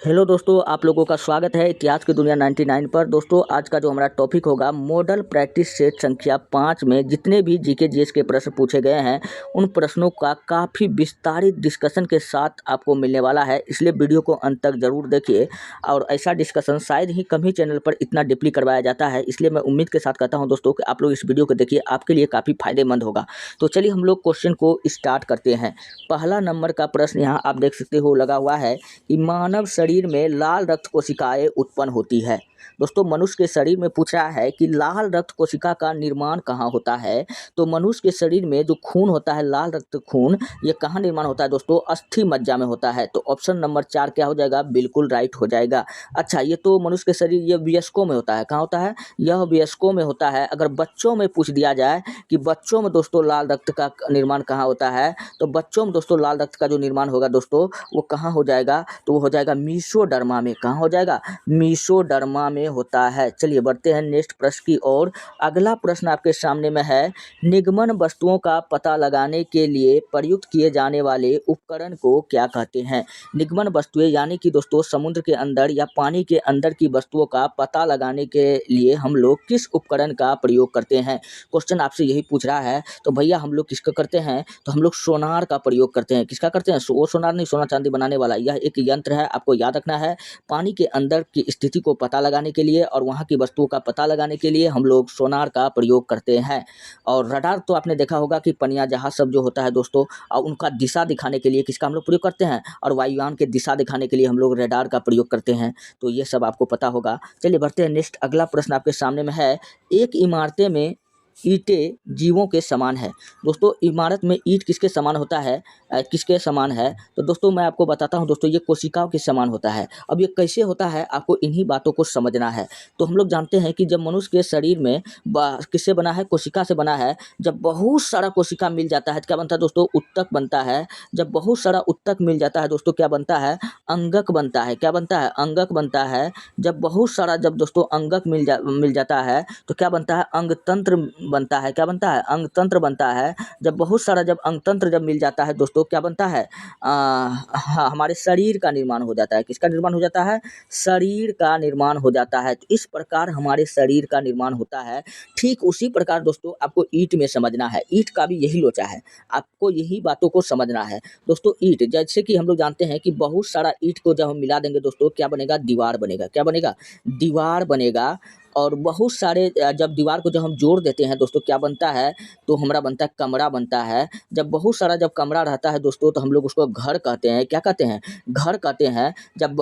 Hello दोस्तों, आप लोगों का स्वागत है इतिहास की दुनिया 99 पर। दोस्तों, आज का जो हमारा टॉपिक होगा मॉडल प्रैक्टिस सेट संख्या 5 में जितने भी जीके जीएस के प्रश्न पूछे गए हैं उन प्रश्नों का काफ़ी विस्तारित डिस्कशन के साथ आपको मिलने वाला है, इसलिए वीडियो को अंत तक ज़रूर देखिए। और ऐसा डिस्कशन शायद ही कम ही चैनल पर इतना डीपली करवाया जाता है, इसलिए मैं उम्मीद के साथ कहता हूँ दोस्तों कि आप लोग इस वीडियो को देखिए, आपके लिए काफ़ी फायदेमंद होगा। तो चलिए हम लोग क्वेश्चन को स्टार्ट करते हैं। पहला नंबर का प्रश्न यहाँ आप देख सकते हो लगा हुआ है कि मानव शरीर में लाल रक्त कोशिकाएं उत्पन्न होती है। दोस्तों, मनुष्य के शरीर में पूछ रहा है कि लाल रक्त कोशिका का निर्माण कहाँ होता है। तो मनुष्य के शरीर में जो खून होता है, लाल रक्त खून, ये कहाँ निर्माण होता है दोस्तों? अस्थि मज्जा में होता है। तो ऑप्शन नंबर 4 क्या हो जाएगा? बिल्कुल राइट हो जाएगा। अच्छा, ये तो मनुष्य के शरीर ये वयस्कों में होता है। कहाँ होता है? यह वयस्कों में होता है। अगर बच्चों में पूछ दिया जाए कि बच्चों में दोस्तों लाल रक्त का निर्माण कहाँ होता है, तो बच्चों में दोस्तों लाल रक्त का जो निर्माण होगा दोस्तों वो कहाँ हो जाएगा? तो वो हो जाएगा मीसोडर्मा में। कहाँ हो जाएगा? मीसोडर्मा में होता है। चलिए बढ़ते हैं नेक्स्ट प्रश्न की ओर। अगला प्रश्न आपके सामने में है, निगमन वस्तुओं का पता लगाने के लिए प्रयुक्त किए जाने वाले उपकरण को क्या कहते हैं? निगमन वस्तुएं यानी कि दोस्तों समुद्र के अंदर या पानी के अंदर की वस्तुओं का पता लगाने के लिए हम लोग किस उपकरण का प्रयोग करते हैं? क्वेश्चन आपसे यही पूछ रहा है। तो भैया हम लोग किसका करते हैं? तो हम लोग सोनार का प्रयोग करते हैं। किसका करते हैं? वो सोनार नहीं, सोना चांदी बनाने वाला। यह एक यंत्र है, आपको याद रखना है। पानी के अंदर की स्थिति को पता लगाने के लिए और वहाँ की वस्तुओं का पता लगाने के लिए हम लोग सोनार का प्रयोग करते हैं। और रडार तो आपने देखा होगा कि पनिया जहाज सब जो होता है दोस्तों, और उनका दिशा दिखाने के लिए किसका हम लोग प्रयोग करते हैं? और वायुयान के दिशा दिखाने के लिए हम लोग रडार का प्रयोग करते हैं। तो ये सब आपको पता होगा। चलिए बढ़ते हैं नेक्स्ट। अगला प्रश्न आपके सामने में है, एक इमारतें में ईंटें जीवों के समान है। दोस्तों, इमारत में ईंट किसके समान होता है? किसके समान है? तो दोस्तों मैं आपको बताता हूं दोस्तों, ये कोशिकाओं के समान होता है। अब ये कैसे होता है आपको इन्हीं बातों को समझना है। तो हम लोग जानते हैं कि जब मनुष्य के शरीर में किससे बना है? कोशिका से बना है। जब बहुत सारा कोशिका मिल जाता है तो क्या बनता है दोस्तों? ऊतक बनता है। जब बहुत सारा ऊतक मिल जाता है दोस्तों क्या बनता है? अंगक बनता है। क्या बनता है? अंगक बनता है। जब बहुत सारा जब दोस्तों अंगक मिल जाता है तो क्या बनता है? अंगतंत्र बनता है। क्या बनता है? अंगतंत्र बनता है। जब बहुत सारा जब अंगतंत्र जब मिल जाता है दोस्तों क्या बनता है? हाँ, हमारे शरीर का निर्माण हो जाता है। किसका निर्माण हो जाता है? शरीर का निर्माण हो जाता है। तो इस प्रकार हमारे शरीर का निर्माण होता है। ठीक उसी प्रकार दोस्तों आपको ईंट में समझना है। ईंट का भी यही लोचा है, आपको यही बातों को समझना है दोस्तों। ईंट जैसे कि हम लोग जानते हैं कि बहुत सारा ईंट को जब हम मिला देंगे दोस्तों क्या बनेगा? दीवार बनेगा। क्या बनेगा? दीवार बनेगा। और बहुत सारे जब दीवार को जब हम जोड़ देते हैं दोस्तों क्या बनता है? तो हमारा बनता है कमरा बनता है। जब बहुत सारा जब कमरा रहता है दोस्तों तो हम लोग उसको घर कहते हैं। क्या कहते हैं? घर कहते हैं। जब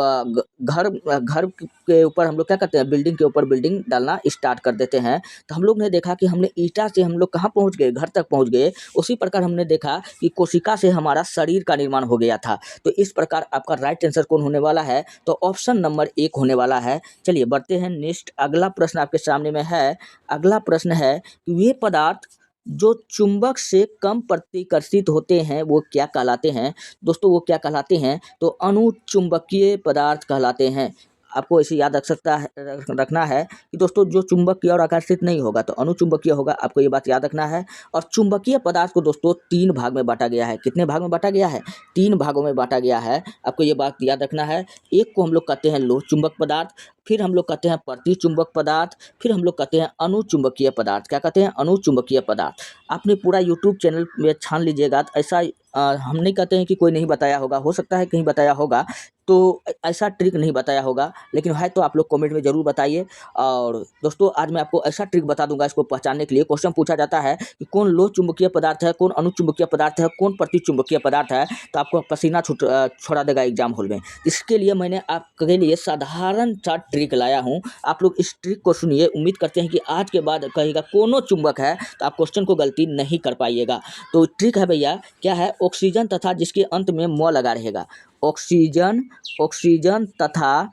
घर के ऊपर हम लोग क्या करते हैं? बिल्डिंग के ऊपर बिल्डिंग डालना स्टार्ट कर देते हैं। तो हम लोग ने देखा कि हमने ईंटा से हम लोग कहाँ पहुँच गए? घर तक पहुँच गए। उसी प्रकार हमने देखा कि कोशिका से हमारा शरीर का निर्माण हो गया था। तो इस प्रकार आपका राइट आंसर कौन होने वाला है? तो ऑप्शन नंबर 1 होने वाला है। चलिए बढ़ते हैं नेक्स्ट। अगला प्रश्न आपके सामने में है। अगला प्रश्न है कि वे पदार्थ जो चुंबक से कम प्रतिकर्षित होते हैं वो क्या कहलाते हैं? दोस्तों वो क्या कहलाते हैं? तो अनुचुंबकीय पदार्थ कहलाते हैं। आपको इसे याद रखना है कि दोस्तों जो चुंबक की ओर आकर्षित नहीं होगा तो अनुचुंबकीय होगा। आपको ये बात याद रखना है। और चुंबकीय पदार्थ को दोस्तों 3 भाग में बांटा गया है। कितने भाग में बांटा गया है? 3 भागों में बांटा गया है। आपको ये बात याद रखना है। एक को हम लोग कहते हैं लोह चुंबक पदार्थ, फिर हम लोग कहते हैं प्रतिचुंबक पदार्थ, फिर हम लोग कहते हैं अनुचुंबकीय पदार्थ। क्या कहते हैं? अनुचुंबकीय पदार्थ। आपने पूरा यूट्यूब चैनल में छान लीजिएगा तो ऐसा हम नहीं कहते हैं कि कोई नहीं बताया होगा, हो सकता है कहीं बताया होगा, तो ऐसा ट्रिक नहीं बताया होगा, लेकिन है तो आप लोग कमेंट में ज़रूर बताइए। और दोस्तों आज मैं आपको ऐसा ट्रिक बता दूंगा इसको पहचानने के लिए। क्वेश्चन पूछा जाता है कि कौन लोह चुंबकीय पदार्थ है, कौन अनुचुंबकीय पदार्थ है, कौन प्रतिचुंबकीय पदार्थ है, तो आपको पसीना छोड़ा देगा एग्जाम हॉल में। इसके लिए मैंने आपके लिए साधारण सा ट्रिक लाया हूँ। आप लोग इस ट्रिक को सुनिए। उम्मीद करते हैं कि आज के बाद कहेगा कोनो चुंबक है तो आप क्वेश्चन को गलती नहीं कर पाइएगा। तो ट्रिक है भैया, क्या है? ऑक्सीजन तथा जिसके अंत में म लगा रहेगा। ऑक्सीजन तथा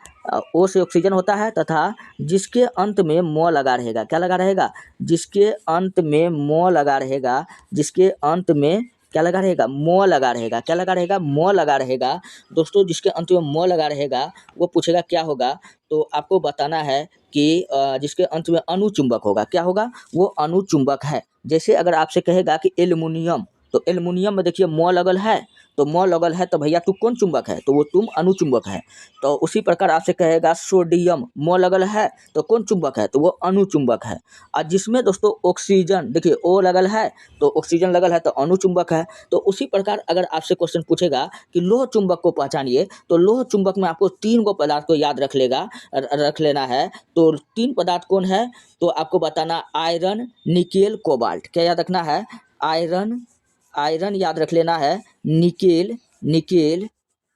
ओ से ऑक्सीजन होता है तथा जिसके अंत में म लगा रहेगा। क्या लगा रहेगा? जिसके अंत में म लगा रहेगा। जिसके अंत में क्या लगा रहेगा? म लगा रहेगा। क्या लगा रहेगा? म लगा रहेगा। दोस्तों जिसके अंत में म लगा रहेगा वो पूछेगा क्या होगा? तो आपको बताना है कि जिसके अंत में अनुचुंबक होगा। क्या होगा? वो अनुचुंबक है। जैसे अगर आपसे कहेगा कि एल्युमिनियम, तो एल्युमिनियम में देखिए म लगल है, तो म लगल है तो भैया तू कौन चुंबक है, तो वो तुम अणुचुंबक है। तो उसी प्रकार आपसे कहेगा सोडियम म लगल है तो कौन चुंबक है, तो वो अणुचुंबक है। और जिसमें दोस्तों ऑक्सीजन देखिए ओ लगल है तो ऑक्सीजन लगल है तो अणुचुंबक है। तो उसी प्रकार अगर आपसे क्वेश्चन पूछेगा कि लोह चुंबक को पहचानिए, तो लोह चुंबक में आपको 3 गो पदार्थ को याद रख लेना है। तो 3 पदार्थ कौन है, तो आपको बताना आयरन, निकेल, कोबाल्ट। क्या याद रखना है, आयरन आयरन याद रख लेना है, nickel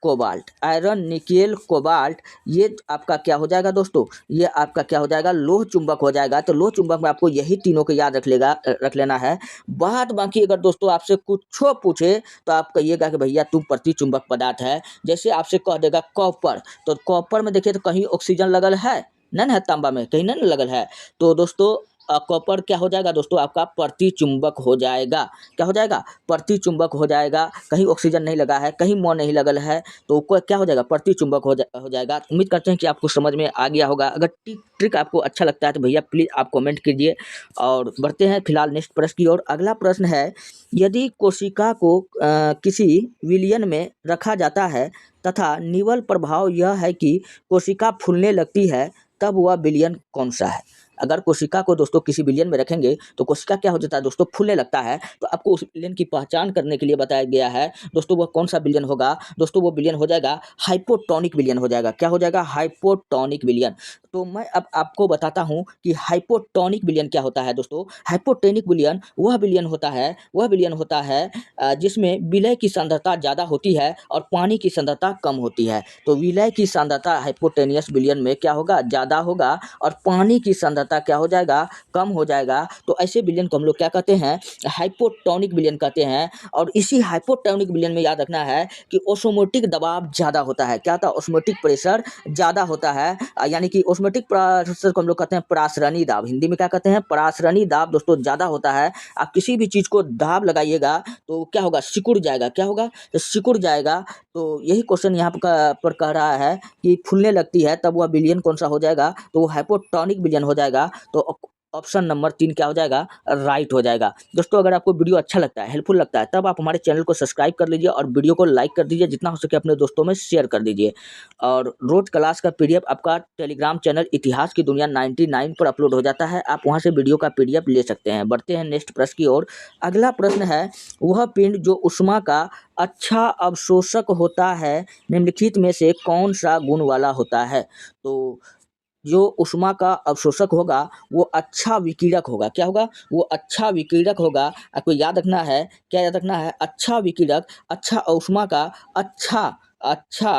cobalt, iron, nickel, cobalt, ये आपका क्या हो जाएगा दोस्तों, ये आपका क्या हो जाएगा, लोह चुंबक हो जाएगा। तो लोह चुंबक में आपको यही तीनों को याद रख लेना है। बात बाकी अगर दोस्तों आपसे कुछो पूछे तो आप कहिएगा कि भैया तू प्रति चुंबक पदार्थ है। जैसे आपसे कह देगा कॉपर, तो कॉपर में देखिए तो कहीं ऑक्सीजन लगल है ना, तांबा में कहीं ना लगल है। तो दोस्तों कॉपर क्या हो जाएगा दोस्तों, आपका प्रति चुंबक हो जाएगा। क्या हो जाएगा, प्रति चुंबक हो जाएगा। कहीं ऑक्सीजन नहीं लगा है, कहीं मो नहीं लगल है, तो क्या हो जाएगा, प्रति चुंबक हो जाएगा। उम्मीद करते हैं कि आपको समझ में आ गया होगा। अगर ट्रिक आपको अच्छा लगता है तो भैया प्लीज़ आप कमेंट कीजिए। और बढ़ते हैं फिलहाल नेक्स्ट प्रश्न की ओर। अगला प्रश्न है, यदि कोशिका को किसी विलयन में रखा जाता है तथा निवल प्रभाव यह है कि कोशिका फूलने लगती है, तब वह विलयन कौन सा है। अगर कोशिका को दोस्तों किसी विलयन में रखेंगे तो कोशिका क्या हो जाता है दोस्तों, फूलने लगता है। तो आपको उस विलयन की पहचान करने के लिए बताया गया है दोस्तों, वह कौन सा विलयन होगा दोस्तों, वो विलयन हो जाएगा हाइपोटोनिक विलयन हो जाएगा। क्या हो जाएगा, हाइपोटोनिक विलयन। तो मैं अब आपको बताता हूं कि हाइपोटोनिक विलयन क्या होता है दोस्तों। हाइपोटोनिक विलयन वह विलयन होता है जिसमें विलय की सांद्रता ज़्यादा होती है और पानी की सांद्रता कम होती है। तो विलय की सांद्रता हाइपोटेनियस विलयन में क्या होगा, ज़्यादा होगा, और पानी की सांद्रता क्या हो जाएगा, कम हो जाएगा। तो ऐसे विलयन को हम लोग क्या कहते हैं, हाइपोटोनिक विलयन कहते हैं। और इसी हाइपोटोनिक विलयन में याद रखना है कि ऑस्मोटिक दबाव ज़्यादा होता है। क्या होता है, ऑस्मोटिक प्रेशर ज़्यादा होता है। यानी कि ऑस्मोटिक प्रेशर को हम लोग कहते हैं परासरणी दाब, हिंदी में क्या कहते हैं, परासरणी दाब दोस्तों ज़्यादा होता है। आप किसी भी चीज़ को दाब लगाइएगा तो क्या होगा, सिकुड़ जाएगा। क्या होगा, तो सिकुड़ जाएगा। तो यही क्वेश्चन यहाँ पर कह रहा है कि फूलने लगती है तब वह विलयन कौन सा हो जाएगा, तो वो हाइपोटोनिक विलयन हो जाएगा। तो ऑप्शन नंबर 3 क्या हो जाएगा, राइट हो जाएगा। दोस्तों अगर आपको वीडियो अच्छा लगता है, हेल्पफुल लगता है, तब आप हमारे चैनल को सब्सक्राइब कर लीजिए और वीडियो को लाइक कर दीजिए, जितना हो सके अपने दोस्तों में शेयर कर दीजिए। और रोज क्लास का पीडीएफ आपका टेलीग्राम चैनल इतिहास की दुनिया 99 पर अपलोड हो जाता है, आप वहां से वीडियो का पीडीएफ ले सकते हैं। बढ़ते हैं नेक्स्ट प्रश्न की ओर। अगला प्रश्न है, वह पिंड जो उष्मा का अच्छा अवशोषक होता है निम्नलिखित में से कौन सा गुण वाला होता है। तो जो उष्मा का अवशोषक होगा वो अच्छा विकिरक होगा। क्या होगा, वो अच्छा विकिरक होगा। आपको याद रखना है, क्या याद रखना है, अच्छा विकिरक, अच्छा उष्मा का अच्छा अच्छा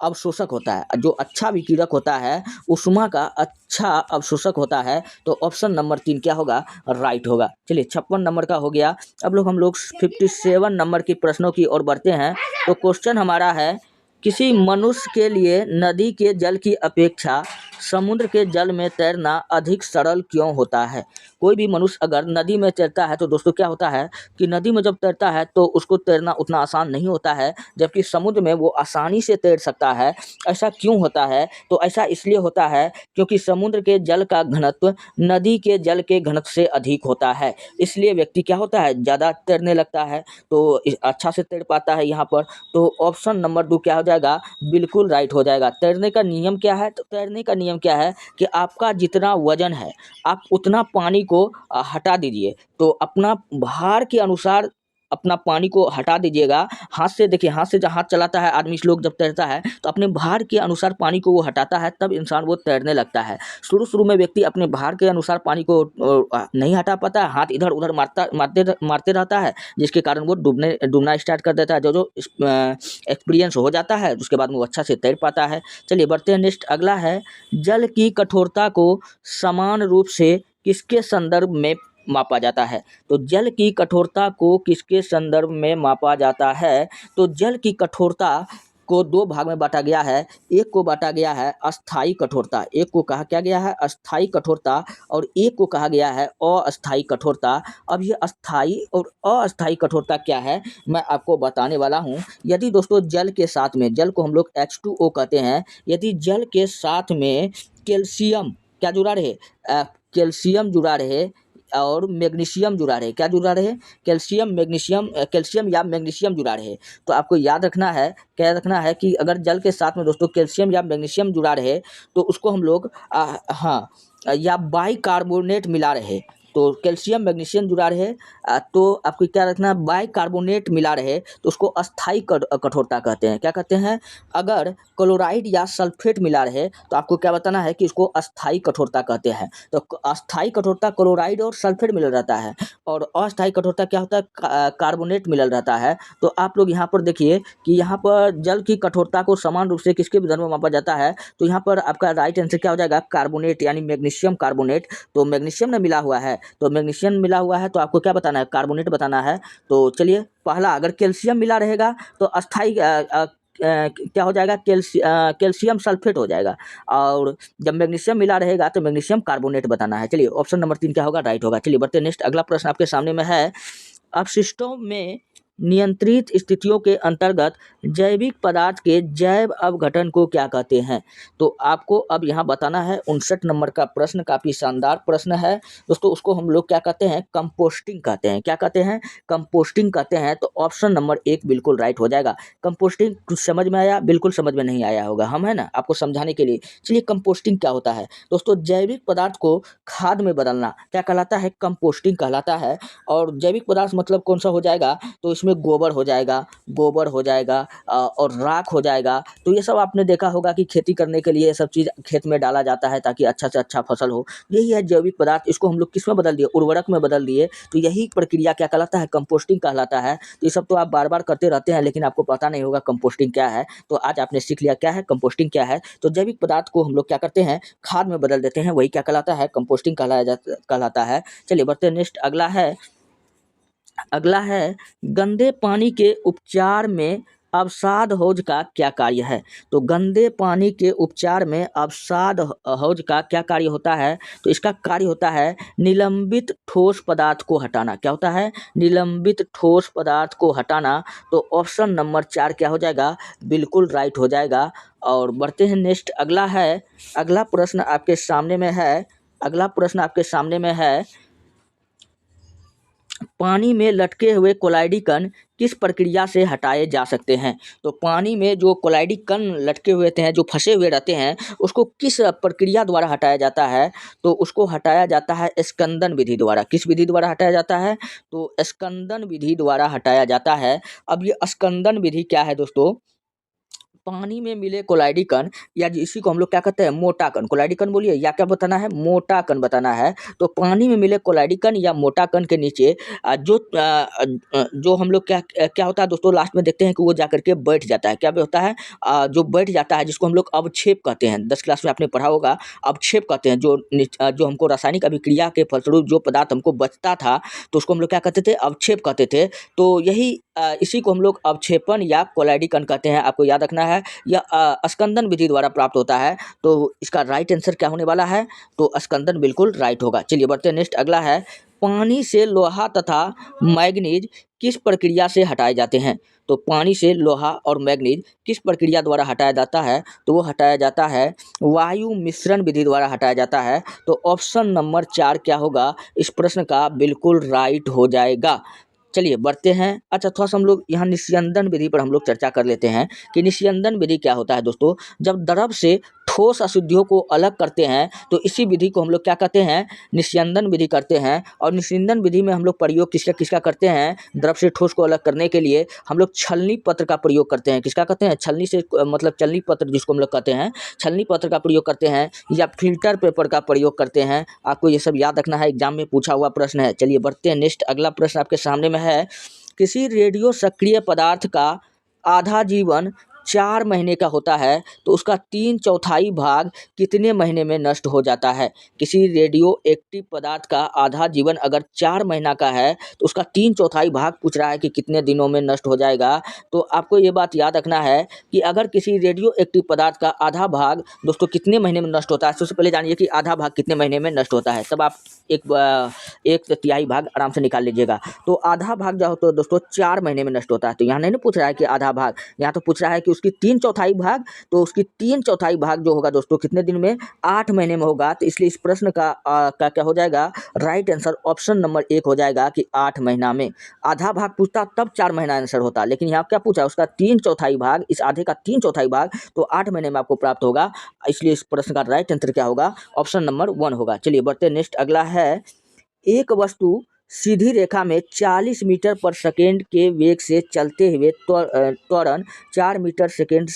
अवशोषक होता है। जो अच्छा विकिरक होता है उष्मा का अच्छा अवशोषक होता है। तो ऑप्शन नंबर 3 क्या होगा, राइट होगा। चलिए 56 नंबर का हो गया। अब हम लोग 57 नंबर की प्रश्नों की ओर बढ़ते हैं। तो क्वेश्चन हमारा है, किसी मनुष्य के लिए नदी के जल की अपेक्षा समुद्र के जल में तैरना अधिक सरल क्यों होता है। कोई भी मनुष्य अगर नदी में तैरता है तो दोस्तों क्या होता है कि नदी में जब तैरता है तो उसको तैरना उतना आसान नहीं होता है, जबकि समुद्र में वो आसानी से तैर सकता है। ऐसा क्यों होता है, तो ऐसा इसलिए होता है क्योंकि समुद्र के जल का घनत्व नदी के जल के घनत्व से अधिक होता है। इसलिए व्यक्ति क्या होता है, ज़्यादा तैरने लगता है, तो अच्छा से तैर पाता है यहाँ पर। तो ऑप्शन नंबर 2 क्या हो जाएगा, बिल्कुल राइट हो जाएगा। तैरने का नियम क्या है, तो तैरने का नियम क्या है कि आपका जितना वजन है आप उतना पानी को हटा दीजिए। तो अपना भार के अनुसार अपना पानी को हटा दीजिएगा। हाथ से देखिए, हाथ से जब हाथ चलाता है आदमी, लोग जब तैरता है तो अपने भार के अनुसार पानी को वो हटाता है, तब इंसान वो तैरने लगता है। शुरू में व्यक्ति अपने भार के अनुसार पानी को नहीं हटा पाता है, हाथ इधर उधर मारते रहता है, जिसके कारण वो डूबना स्टार्ट कर देता है। जो एक्सपीरियंस हो जाता है उसके बाद में वो अच्छा से तैर पाता है। चलिए बढ़ते हैं नेक्स्ट। अगला है, जल की कठोरता को समान रूप से किसके संदर्भ में मापा जाता है। तो जल की कठोरता को किसके संदर्भ में मापा जाता है, तो जल की कठोरता को 2 भाग में बांटा गया है। एक को बांटा गया है अस्थाई कठोरता, एक को कहा क्या गया है अस्थाई कठोरता, और एक को कहा गया है अस्थाई कठोरता। अब ये अस्थाई और अस्थाई कठोरता क्या है मैं आपको बताने वाला हूँ। यदि दोस्तों जल के साथ में, जल को हम लोग H2O कहते हैं, यदि जल के साथ में कैल्शियम क्या जुड़ा रहे, कैल्शियम जुड़ा रहे, और मैग्नीशियम जुड़ा रहे। क्या जुड़ा रहे? कैल्शियम या मैग्नीशियम जुड़ा रहे। तो आपको याद रखना है, क्या रखना है कि अगर जल के साथ में दोस्तों कैल्शियम या मैग्नीशियम जुड़ा रहे तो उसको हम लोग हाँ या बाइकार्बोनेट मिला रहे। तो कैल्शियम मैग्नीशियम जुड़ा रहे तो आपको क्या रखना है, बाइकार्बोनेट मिला रहे तो उसको अस्थाई कठोरता कहते हैं। क्या कहते हैं? अगर क्लोराइड या सल्फेट मिला रहे तो आपको क्या बताना है कि इसको अस्थाई कठोरता कहते हैं। तो अस्थाई कठोरता क्लोराइड और सल्फेट मिलल रहता है, और अस्थाई कठोरता क्या होता है? कार्बोनेट मिलल रहता है। तो आप लोग यहाँ पर देखिए कि यहाँ पर जल की कठोरता को समान रूप से किसके विधर्म में मापा जाता है? तो यहाँ पर आपका राइट आंसर क्या हो जाएगा? कार्बोनेट यानी मैग्नीशियम कार्बोनेट। तो मैग्नीशियम ने मिला हुआ है, तो मैग्नीशियम मिला हुआ है तो आपको क्या बताना है? कार्बोनेट बताना है। तो चलिए पहला, अगर कैल्शियम मिला रहेगा तो अस्थाई क्या हो जाएगा? कैल्शियम सल्फेट हो जाएगा, और जब मैग्नीशियम मिला रहेगा तो मैग्नीशियम कार्बोनेट बताना है। चलिए ऑप्शन नंबर 3 क्या होगा? राइट होगा। चलिए बढ़ते नेक्स्ट, अगला प्रश्न आपके सामने में है, अपशिष्टों में नियंत्रित स्थितियों के अंतर्गत जैविक पदार्थ के जैव अपघटन को क्या कहते हैं? तो आपको अब यहाँ बताना है। 59 नंबर का प्रश्न काफ़ी शानदार प्रश्न है दोस्तों। उसको हम लोग क्या कहते हैं? कंपोस्टिंग कहते हैं। क्या कहते हैं? कंपोस्टिंग कहते हैं। तो ऑप्शन नंबर 1 बिल्कुल राइट हो जाएगा। कंपोस्टिंग कुछ समझ में आया? बिल्कुल समझ में नहीं आया होगा, हम है ना आपको समझाने के लिए। चलिए कंपोस्टिंग क्या होता है दोस्तों? जैविक पदार्थ को खाद में बदलना क्या कहलाता है? कंपोस्टिंग कहलाता है। और जैविक पदार्थ मतलब कौन सा हो जाएगा? तो इसमें गोबर हो जाएगा, और राख हो जाएगा। तो ये सब आपने देखा होगा कि खेती करने के लिए ये सब चीज़ खेत में डाला जाता है ताकि अच्छा से अच्छा फसल हो। यही है जैविक पदार्थ। इसको हम लोग किस में बदल दिए? उर्वरक में बदल दिए। तो यही प्रक्रिया क्या कहलाता है? कंपोस्टिंग कहलाता है। तो ये सब तो आप बार बार करते रहते हैं लेकिन आपको पता नहीं होगा कंपोस्टिंग क्या है। तो आज आपने सीख लिया क्या है कंपोस्टिंग क्या है। तो जैविक पदार्थ को हम लोग क्या करते हैं? खाद में बदल देते हैं। वही क्या कहलाता है? कंपोस्टिंग कहलाता है। चलिए बढ़ते नेक्स्ट, अगला है गंदे पानी के उपचार में अवसाद हौज का क्या कार्य है? तो गंदे पानी के उपचार में अवसाद हौज का क्या कार्य होता है? तो इसका कार्य होता है निलंबित ठोस पदार्थ को हटाना। क्या होता है? निलंबित ठोस पदार्थ को हटाना। तो ऑप्शन नंबर 4 क्या हो जाएगा? बिल्कुल राइट हो जाएगा। और बढ़ते हैं नेक्स्ट, अगला प्रश्न आपके सामने में है, पानी में लटके हुए कोलाइडी कण किस प्रक्रिया से हटाए जा सकते हैं? तो पानी में जो कोलाइडी कण लटके हुए हैं, जो फंसे हुए रहते हैं, उसको किस प्रक्रिया द्वारा हटाया जाता है? तो उसको हटाया जाता है स्कंदन विधि द्वारा। किस विधि द्वारा हटाया जाता है? तो स्कंदन विधि द्वारा हटाया जाता है। अब ये स्कंदन विधि क्या है दोस्तों? पानी में मिले कोलाइडी कण, या इसी को हम लोग क्या कहते हैं? मोटा कण। कोलाइडी कण बोलिए, या क्या बताना है? मोटा कण बताना है। तो पानी में मिले कोलाइडी कण या मोटा कण के नीचे जो हम लोग क्या होता है दोस्तों? लास्ट में देखते हैं कि वो जाकर के बैठ जाता है। क्या होता है? जो बैठ जाता है, जिसको हम लोग अवक्षेप कहते हैं। 10 क्लास में आपने पढ़ा होगा, अवक्षेप कहते हैं। जो हमको रासायनिक अभिक्रिया के फलस्वरूप जो पदार्थ हमको बचता था तो उसको हम लोग क्या कहते थे? अवक्षेप कहते थे। तो इसी को हम लोग अवक्षेपण या कोलाइडी कण कहते हैं। आपको याद रखना है, यह स्कंदन विधि द्वारा प्राप्त होता है। तो इसका राइट आंसर क्या होने वाला है? तो स्कंदन बिल्कुल राइट होगा। चलिए बढ़ते हैं नेक्स्ट, अगला है, पानी से लोहा तथा मैग्नीज किस प्रक्रिया से हटाए जाते हैं? तो पानी से लोहा और मैग्नीज किस प्रक्रिया द्वारा हटाया जाता है? तो वो हटाया जाता है वायु मिश्रण विधि द्वारा हटाया जाता है। तो ऑप्शन नंबर 4 क्या होगा? इस प्रश्न का बिल्कुल राइट हो जाएगा। चलिए बढ़ते हैं। अच्छा, थोड़ा सा हम लोग यहाँ निस्यंदन विधि पर हम लोग चर्चा कर लेते हैं कि निस्यंदन विधि क्या होता है दोस्तों? जब द्रव से ठोस अशुद्धियों को अलग करते हैं तो इसी विधि को हम लोग क्या कहते हैं? निस्यंदन विधि करते हैं। और निस्यंदन विधि में हम लोग प्रयोग किसका करते हैं? द्रव से ठोस को अलग करने के लिए हम लोग छलनी पत्र का प्रयोग करते हैं। किसका कहते हैं? छलनी से मतलब चलनी पत्र जिसको हम लोग कहते हैं, छलनी पत्र का प्रयोग करते हैं, या फिल्टर पेपर का प्रयोग करते हैं। आपको ये सब याद रखना है, एग्जाम में पूछा हुआ प्रश्न है। चलिए बढ़ते हैं नेक्स्ट, अगला प्रश्न आपके सामने में है, किसी रेडियो सक्रिय पदार्थ का आधा जीवन 4 महीने का होता है तो उसका 3/4 भाग कितने महीने में नष्ट हो जाता है? किसी रेडियो एक्टिव पदार्थ का आधा जीवन अगर 4 महीना का है तो उसका 3/4 भाग पूछ रहा है कि कितने दिनों में नष्ट हो जाएगा। तो आपको ये बात याद रखना है कि अगर किसी रेडियो एक्टिव पदार्थ का आधा भाग दोस्तों कितने महीने में नष्ट होता है, सबसे पहले जानिए कि आधा भाग कितने महीने में नष्ट होता है, तब आप एक तिहाई भाग आराम से निकाल लीजिएगा। तो आधा भाग जो होता है दोस्तों 4 महीने में नष्ट होता है। तो यहाँ नहीं पूछ रहा है कि आधा भाग, यहाँ तो पूछ रहा है कि उसकी 3/4 भाग, तो उसकी 3/4 भाग जो होगा दोस्तों कितने दिन में, 8 महीने में होगा। तो इसलिए इस प्रश्न का क्या हो जाएगा, राइट आंसर ऑप्शन नंबर 1 हो जाएगा कि 8 महीना में। आधा भाग पूछता तब 4 महीना आंसर होता, लेकिन यहाँ क्या पूछा, उसका 3/4 भाग, इस आधे का 3/4 भाग, तो 8 महीने में आपको प्राप्त होगा। इसलिए इस प्रश्न का राइट आंसर क्या होगा, ऑप्शन नंबर 1 होगा। चलिए बढ़ते नेक्स्ट, अगला है, एक वस्तु सीधी रेखा में 40 मीटर पर सेकेंड के वेग से चलते हुए त्वरण 4 metre second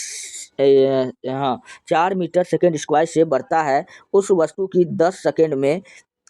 4 metre second square से बढ़ता है, उस वस्तु की 10 सेकेंड में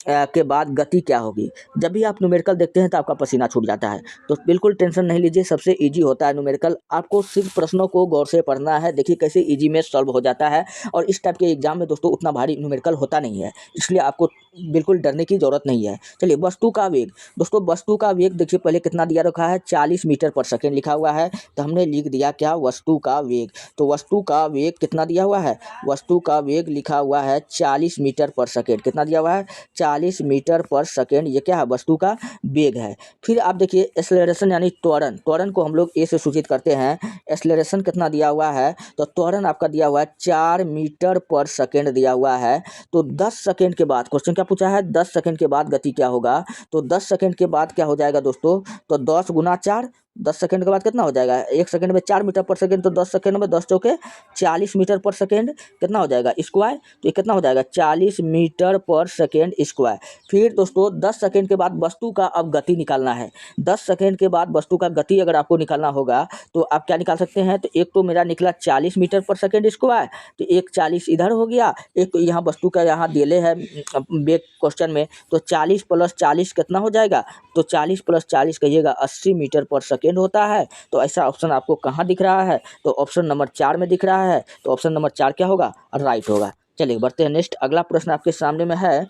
के बाद गति क्या होगी। जब भी आप न्यूमेरिकल देखते हैं तो आपका पसीना छूट जाता है, तो बिल्कुल टेंशन नहीं लीजिए, सबसे इजी होता है न्यूमेरिकल। आपको सिर्फ प्रश्नों को गौर से पढ़ना है, देखिए कैसे इजी में सॉल्व हो जाता है। और इस टाइप के एग्जाम में दोस्तों उतना भारी न्यूमेरिकल होता नहीं है, इसलिए आपको बिल्कुल डरने की जरूरत नहीं है। चलिए वस्तु का वेग, दोस्तों वस्तु का वेग देखिए पहले कितना दिया रखा है, 40 मीटर पर सेकेंड लिखा हुआ है, तो हमने लिख दिया क्या, वस्तु का वेग। तो वस्तु का वेग कितना दिया हुआ है, वस्तु का वेग लिखा हुआ है 40 मीटर पर सेकेंड। कितना दिया हुआ है, 40 मीटर पर सेकेंड, ये क्या है, वस्तु का वेग है। फिर आप देखिए एक्सेलरेशन यानी त्वरण, त्वरण को हम लोग ए से सूचित करते हैं। एक्सेलरेशन कितना दिया हुआ है, तो त्वरण आपका दिया हुआ है 4 मीटर पर सेकेंड दिया हुआ है। तो 10 सेकेंड के बाद, क्वेश्चन क्या पूछा है, 10 सेकेंड के बाद गति क्या होगा। तो 10 सेकेंड के बाद क्या हो जाएगा दोस्तों, तो 10 गुना 4, 10 सेकेंड के बाद कितना हो जाएगा, 1 सेकेंड में 4 मीटर पर सेकेंड, तो 10 सेकेंड में 10 चौके 40 मीटर पर सेकेंड, कितना हो जाएगा स्क्वायर, तो ये कितना हो जाएगा 40 मीटर पर सेकेंड स्क्वायर। फिर दोस्तों 10 सेकेंड के बाद वस्तु का अब गति निकालना है। 10 सेकेंड के बाद वस्तु का गति अगर आपको निकालना होगा तो आप क्या निकाल सकते हैं, तो एक तो मेरा निकला 40 मीटर पर सेकेंड स्क्वायर, तो एक 40 इधर हो गया, एक तो यहाँ वस्तु का यहाँ दिले है वेग क्वेश्चन में, तो 40 + 40 कितना हो जाएगा, तो 40 + 40 कहिएगा 80 मीटर पर सेकेंड होता है। तो ऐसा ऑप्शन आपको कहाँ दिख रहा है, तो ऑप्शन नंबर 4 में दिख रहा है। तो ऑप्शन नंबर 4 क्या होगा, राइट होगा। चलिए बढ़ते हैं नेक्स्ट, अगला प्रश्न आपके सामने में है,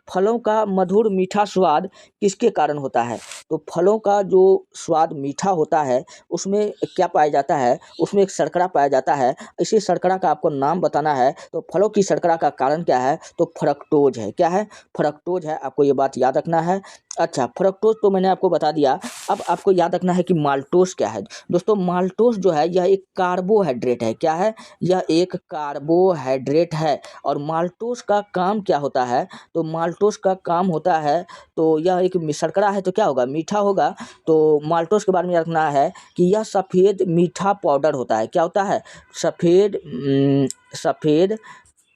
फलों का मधुर मीठा स्वाद किसके कारण होता है। तो फलों का जो स्वाद मीठा होता है उसमें क्या पाया जाता है, उसमें एक शर्करा पाया जाता है। इसी शर्करा का आपको नाम बताना है। तो फलों की शर्करा का कारण क्या है, तो फ्रक्टोज है। क्या है, फ्रक्टोज है, आपको ये बात याद रखना है। अच्छा फ्रक्टोज तो मैंने आपको बता दिया, अब आपको याद रखना है कि माल्टोज क्या है। दोस्तों माल्टोज जो है यह एक कार्बोहाइड्रेट है। क्या है, यह एक कार्बोहाइड्रेट है। और माल्टोज का काम क्या होता है, तो माल्टोज का काम होता है, तो यह एक शर्करा है, तो क्या होगा, मीठा होगा। तो माल्टोज के बारे में रखना है कि यह सफ़ेद मीठा पाउडर होता है। क्या होता है, सफ़ेद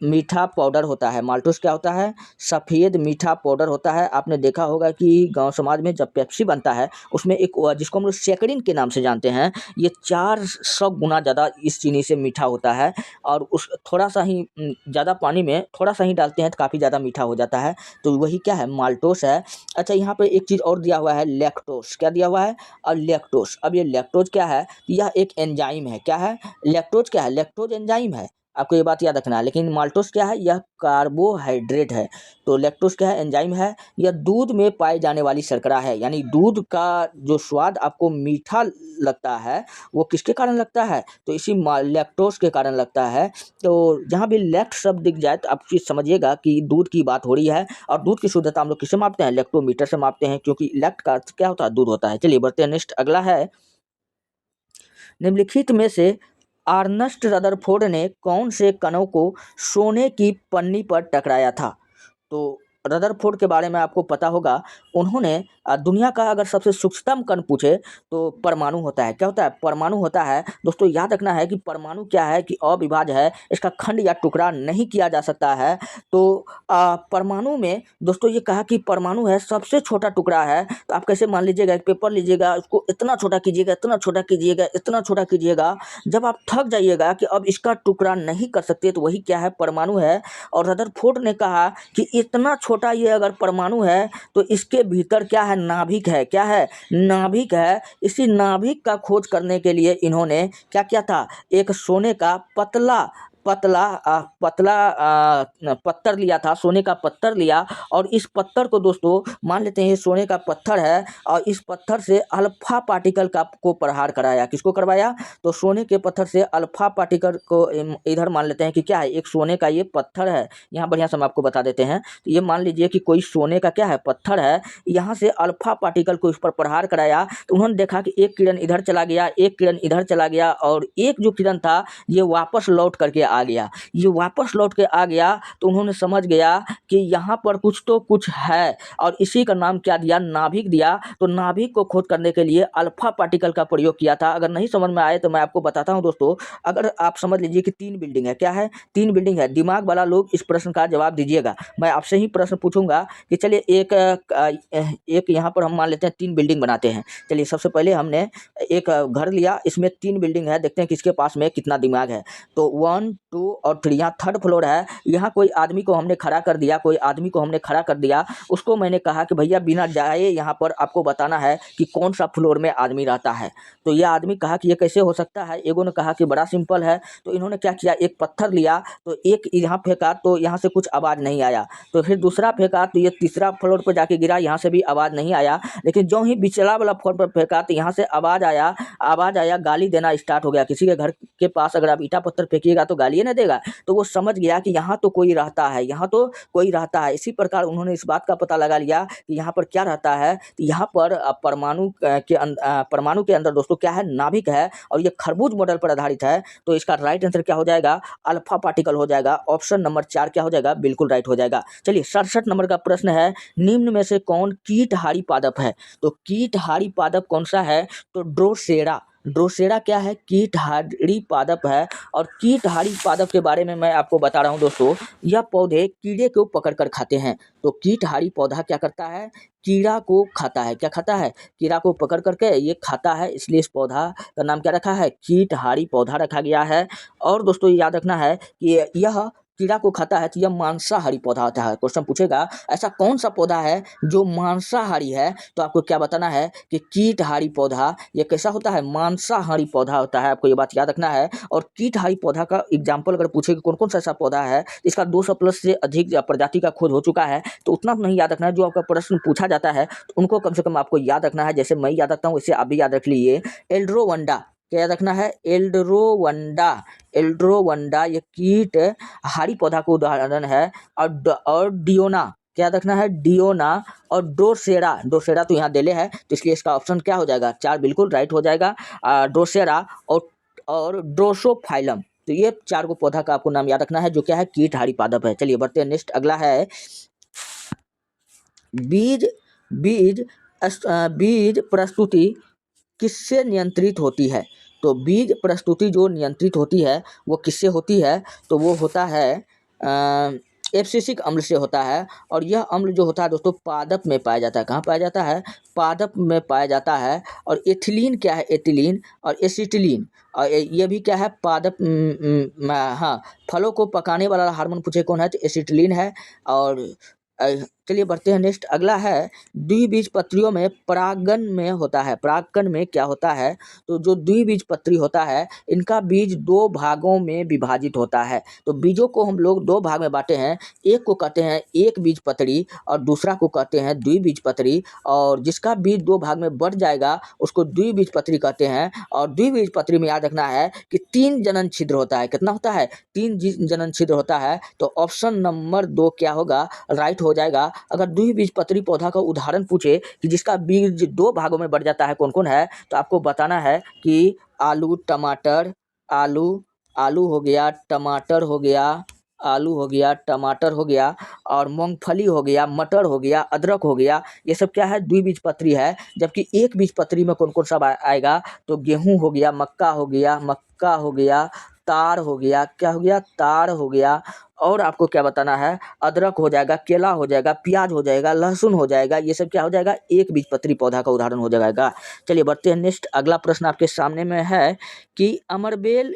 मीठा पाउडर होता है। माल्टोज क्या होता है, सफ़ेद मीठा पाउडर होता है। आपने देखा होगा कि गांव समाज में जब पेप्सी बनता है उसमें एक जिसको हम लोग सैकरिन के नाम से जानते हैं, ये 400 गुना ज़्यादा इस चीनी से मीठा होता है। और उस थोड़ा सा ही ज़्यादा पानी में थोड़ा सा ही डालते हैं तो काफ़ी ज़्यादा मीठा हो जाता है। तो वही क्या है, माल्टोस है। अच्छा यहाँ पे एक चीज़ और दिया हुआ है, लैक्टोस। क्या दिया हुआ है, और लैक्टोस। अब ये लैक्टोज क्या है, यह एक एंजाइम है। क्या है, लैक्टोज क्या है, लैक्टोज एंजाइम है, आपको ये बात याद रखना है। लेकिन माल्टोस क्या है, यह कार्बोहाइड्रेट है। तो लैक्टोस क्या है, एंजाइम है। यह दूध में पाई जाने वाली शर्करा है, यानी दूध का जो स्वाद आपको मीठा लगता है वो किसके कारण लगता है, तो इसी लैक्टोस के कारण लगता है। तो जहाँ भी लैक्ट शब्द दिख जाए तो आप चीज़ समझिएगा कि दूध की बात हो रही है। और दूध की शुद्धता हम लोग किससे मापते हैं, लैक्टोमीटर से मापते हैं, क्योंकि लैक्ट का अर्थ क्या होता है, दूध होता है। चलिए बढ़ते हैं नेक्स्ट, अगला है, निम्नलिखित में से अर्नस्ट रदरफोर्ड ने कौन से कणों को सोने की पन्नी पर टकराया था। तो रदरफोर्ड के बारे में आपको पता होगा, उन्होंने दुनिया का अगर सबसे सूक्ष्मतम कण पूछे तो परमाणु होता है। क्या होता है, परमाणु होता है। दोस्तों याद रखना है कि परमाणु क्या है, कि अविभाज्य है, इसका खंड या टुकड़ा नहीं किया जा सकता है। तो परमाणु में दोस्तों ये कहा कि परमाणु है सबसे छोटा टुकड़ा है। तो आप कैसे मान लीजिएगा, एक पेपर लीजिएगा, उसको इतना छोटा कीजिएगा, इतना छोटा कीजिएगा, इतना छोटा कीजिएगा, जब आप थक जाइएगा कि अब इसका टुकड़ा नहीं कर सकते, तो वही क्या है, परमाणु है। और रदरफोर्ड ने कहा कि इतना छोटा ये अगर परमाणु है तो इसके भीतर क्या है, नाभिक है। क्या है, नाभिक है। इसी नाभिक का खोज करने के लिए इन्होंने क्या किया था, एक सोने का पतला पत्थर लिया था, सोने का पत्थर लिया, और इस पत्थर को दोस्तों मान लेते हैं ये सोने का पत्थर है, और इस पत्थर से अल्फा पार्टिकल को प्रहार कराया। किसको करवाया? तो सोने के पत्थर से अल्फा पार्टिकल को इधर मान लेते हैं कि क्या है, एक सोने का ये पत्थर है। यहाँ बढ़िया से हम आपको बता देते हैं। तो ये मान लीजिए कि कोई सोने का क्या है, पत्थर है, यहाँ से अल्फा पार्टिकल को इस पर प्रहार कराया। तो उन्होंने देखा कि एक किरण इधर चला गया, एक किरण इधर चला गया, और एक जो किरण था ये वापस लौट करके आ गया। ये वापस लौट के आ गया तो उन्होंने समझ गया कि यहाँ पर कुछ तो कुछ है, और इसी का नाम क्या दिया? नाभिक दिया। तो नाभिक को खोज करने के लिए अल्फा पार्टिकल का प्रयोग किया था। अगर नहीं समझ में आए तो मैं आपको बताता हूँ दोस्तों। अगर आप समझ लीजिए कि 3 बिल्डिंग है, क्या है? 3 बिल्डिंग है। दिमाग वाला लोग इस प्रश्न का जवाब दीजिएगा। मैं आपसे ही प्रश्न पूछूंगा कि चलिए एक यहाँ पर हम मान लेते हैं 3 बिल्डिंग बनाते हैं। चलिए सबसे पहले हमने एक घर लिया, इसमें 3 बिल्डिंग है, देखते हैं किसके पास में कितना दिमाग है। तो 1, 2 और 3, यहाँ 3rd फ्लोर है। यहाँ कोई आदमी को हमने खड़ा कर दिया, उसको मैंने कहा कि भैया बिना जाए यहाँ पर आपको बताना है कि कौन सा फ्लोर में आदमी रहता है। तो यह आदमी कहा कि ये कैसे हो सकता है। एगो ने कहा कि बड़ा सिंपल है। तो इन्होंने क्या किया, एक पत्थर लिया, तो एक यहाँ फेंका, तो यहाँ से कुछ आवाज़ नहीं आया। तो फिर दूसरा फेंका, तो ये तीसरा फ्लोर पर जाके गिरा, यहाँ से भी आवाज़ नहीं आया। लेकिन जो ही बिचला वाला फ्लोर पर फेंका तो यहाँ से आवाज़ आया, गाली देना स्टार्ट हो गया। किसी के घर के पास अगर आप ईटा पत्थर फेंकिएगा तो गाली ना देगा। तो वो समझ गया कि यहाँ तो कोई रहता है, इसी प्रकार उन्होंने इस बात का पता लगा लिया कि यहाँ पर क्या रहता है। तो यहाँ पर परमाणु के अंदर दोस्तों क्या है, नाभिक है, और ये खरबूज मॉडल पर आधारित है। तो इसका राइट आंसर क्या हो जाएगा? अल्फा पार्टिकल हो जाएगा। ऑप्शन नंबर 4 क्या हो जाएगा? बिल्कुल राइट हो जाएगा। चलिए 67 नंबर का प्रश्न है, निम्न में से कौन कीटहारी पादप है? तो कीटहारी पादप कौन सा है? तो ड्रोसेरा क्या है? कीटहारी पादप है। और कीटहारी पादप के बारे में मैं आपको बता रहा हूं दोस्तों, यह पौधे कीड़े को पकड़ कर खाते हैं। तो कीटहारी पौधा क्या करता है? कीड़ा को खाता है। क्या खाता है? कीड़ा को पकड़ करके ये खाता है, इसलिए इस पौधा का नाम क्या रखा है? कीटहारी पौधा रखा गया है। और दोस्तों याद रखना है कि यह कीड़ा को खाता है, तो यह मांसाहारी पौधा होता है। क्वेश्चन पूछेगा ऐसा कौन सा पौधा है जो मांसाहारी है? तो आपको क्या बताना है कि कीटहारी पौधा ये कैसा होता है? मांसाहारी पौधा होता है। आपको ये बात याद रखना है। और कीटहारी पौधा का एग्जाम्पल अगर पूछे कि कौन कौन सा ऐसा पौधा है इसका 200 प्लस से अधिक प्रजाति का खोज हो चुका है, तो उतना नहीं याद रखना है। जो आपका प्रश्न पूछा जाता है तो उनको कम से कम आपको याद रखना है। जैसे मैं याद रखता हूँ वैसे आप भी याद रख लीजिए। एल्ड्रोवंडा, क्या याद रखना है? एल्ड्रोवंडा ये कीटहारी पौधा का उदाहरण है। और डियोना, क्या याद रखना है? डियोना। और ड्रोसेरा तो यहाँ देले है, तो इसलिए इसका ऑप्शन क्या हो जाएगा? 4 बिल्कुल राइट हो जाएगा। ड्रोसेरा और ड्रोसोफाइलम, तो ये 4 को पौधा का आपको नाम याद रखना है जो क्या है? कीटहारी पादप है। चलिए बढ़ते हैं नेक्स्ट, अगला है बीज बीज बीज प्रस्तुति किससे नियंत्रित होती है? तो बीज प्रस्तुति जो नियंत्रित होती है वो किससे होती है? तो वो होता है एब्सिसिक अम्ल से होता है। और यह अम्ल जो होता है दोस्तों पादप में पाया जाता है। कहाँ पाया जाता है? पादप में पाया जाता है। और एथिलीन क्या है? एथिलीन और एसिटिलीन, और ये भी क्या है? पादप हाँ, फलों को पकाने वाला हार्मोन पूछे कौन है? तो एसिटिलीन है। और चलिए बढ़ते हैं नेक्स्ट, अगला है द्विबीजपत्रियों में परागन में होता है। परागन में क्या होता है? तो जो द्विबीजपत्री होता है इनका बीज 2 भागों में विभाजित होता है। तो बीजों को हम लोग 2 भाग में बांटे हैं, एक को कहते हैं एक बीजपत्री और दूसरा को कहते हैं द्विबीजपत्री। और जिसका बीज 2 भाग में बढ़ जाएगा उसको द्विबीजपत्री कहते हैं। और द्विबीजपत्री में याद रखना है कि 3 जनन छिद्र होता है। कितना होता है? 3 जनन छिद्र होता है। तो ऑप्शन नंबर 2 क्या होगा? राइट हो जाएगा। अगर द्विबीजपत्री पौधा का उदाहरण पूछे कि जिसका बीज 2 भागों में बढ़ जाता है, कौन कौन है? तो आपको बताना है कि आलू, टमाटर, आलू हो गया, टमाटर हो गया, आलू हो गया, टमाटर हो गया, और मूंगफली हो गया, मटर हो गया, अदरक हो गया। ये सब क्या है? द्विबीजपत्री है। जबकि एक बीजपत्री में कौन कौन सा आएगा? तो गेहूं हो गया, मक्का हो गया, तार हो गया, क्या हो गया? तार हो गया। और आपको क्या बताना है? अदरक हो जाएगा, केला हो जाएगा, प्याज हो जाएगा, लहसुन हो जाएगा। ये सब क्या हो जाएगा? एक बीजपत्री पौधा का उदाहरण हो जाएगा। चलिए बढ़ते हैं नेक्स्ट, अगला प्रश्न आपके सामने में है कि अमरबेल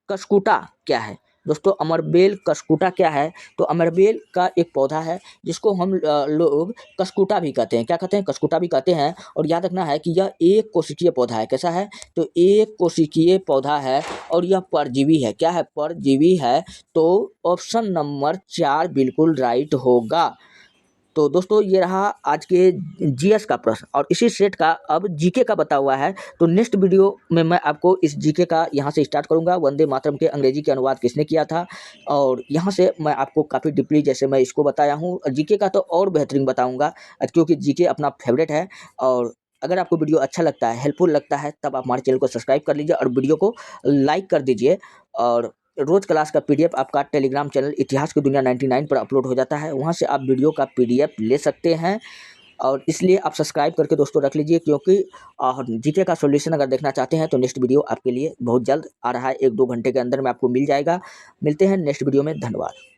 कस्कुटा क्या है? दोस्तों अमरबेल कस्कुटा क्या है? तो अमरबेल का एक पौधा है जिसको हम लोग कस्कुटा भी कहते हैं। क्या कहते हैं? कस्कुटा भी कहते हैं। और याद रखना है कि यह एक कोशिकीय पौधा है। कैसा है? तो एक कोशिकीय पौधा है और यह परजीवी है। क्या है? परजीवी है। तो ऑप्शन नंबर 4 बिल्कुल राइट होगा। तो दोस्तों ये रहा आज के जीएस का प्रश्न और इसी सेट का अब जीके का बता हुआ है। तो नेक्स्ट वीडियो में मैं आपको इस जीके का यहाँ से स्टार्ट करूँगा। वंदे मातरम के अंग्रेजी के अनुवाद किसने किया था, और यहाँ से मैं आपको काफ़ी डीपली जैसे मैं इसको बताया हूँ, जीके का तो और बेहतरीन बताऊँगा क्योंकि जीके अपना फेवरेट है। और अगर आपको वीडियो अच्छा लगता है, हेल्पफुल लगता है, तब आप हमारे चैनल को सब्सक्राइब कर लीजिए और वीडियो को लाइक कर दीजिए। और रोज क्लास का पीडीएफ आपका टेलीग्राम चैनल इतिहास की दुनिया 99 पर अपलोड हो जाता है। वहाँ से आप वीडियो का पीडीएफ ले सकते हैं और इसलिए आप सब्सक्राइब करके दोस्तों रख लीजिए, क्योंकि जीके का सॉल्यूशन अगर देखना चाहते हैं तो नेक्स्ट वीडियो आपके लिए बहुत जल्द आ रहा है। 1-2 घंटे के अंदर में आपको मिल जाएगा। मिलते हैं नेक्स्ट वीडियो में। धन्यवाद।